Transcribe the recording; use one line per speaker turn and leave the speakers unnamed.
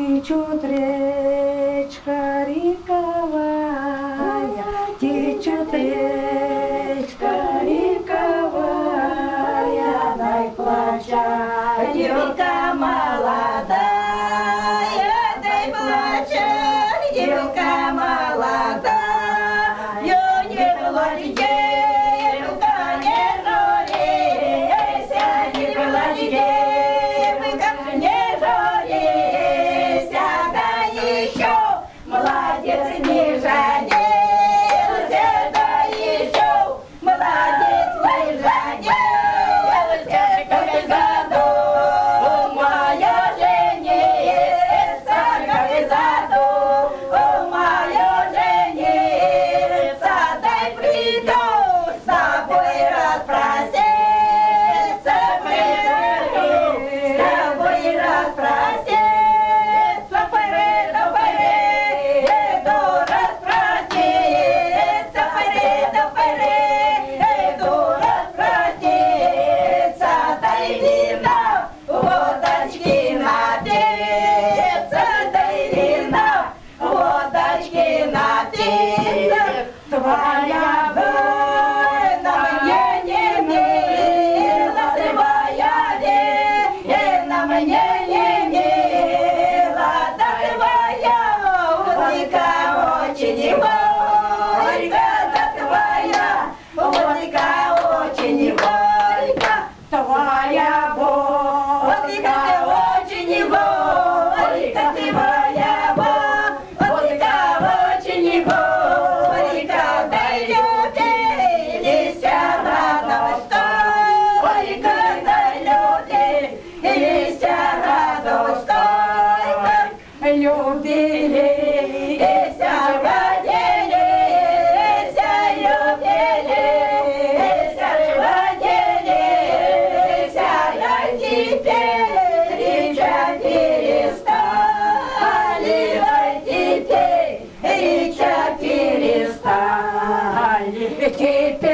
Течет речка рековая, течет речка рековая, дай плача девка молодая, дай плача девка молодая, не было детей, не журися, не было детей, не журися, да еще молодец не женился, да еще молодец не женился, как году моя женится, как году моя женится, дай приду с тобой распроститься, приду с тобой распроститься, приду распроститься, приду распроститься, дай вина, водочки напиться, дай вина, водочки напиться, твоя вина мне не мила, твоя вина мне не мила, да твоя водка очень горька, да твоя водка очень горька, твоя водка очень горька, твоя водка очень горька, дай любились радом стойко, дай любились радом стойко, любились, родились, любились, родились, а теперь перестали, теперь перестали, теперь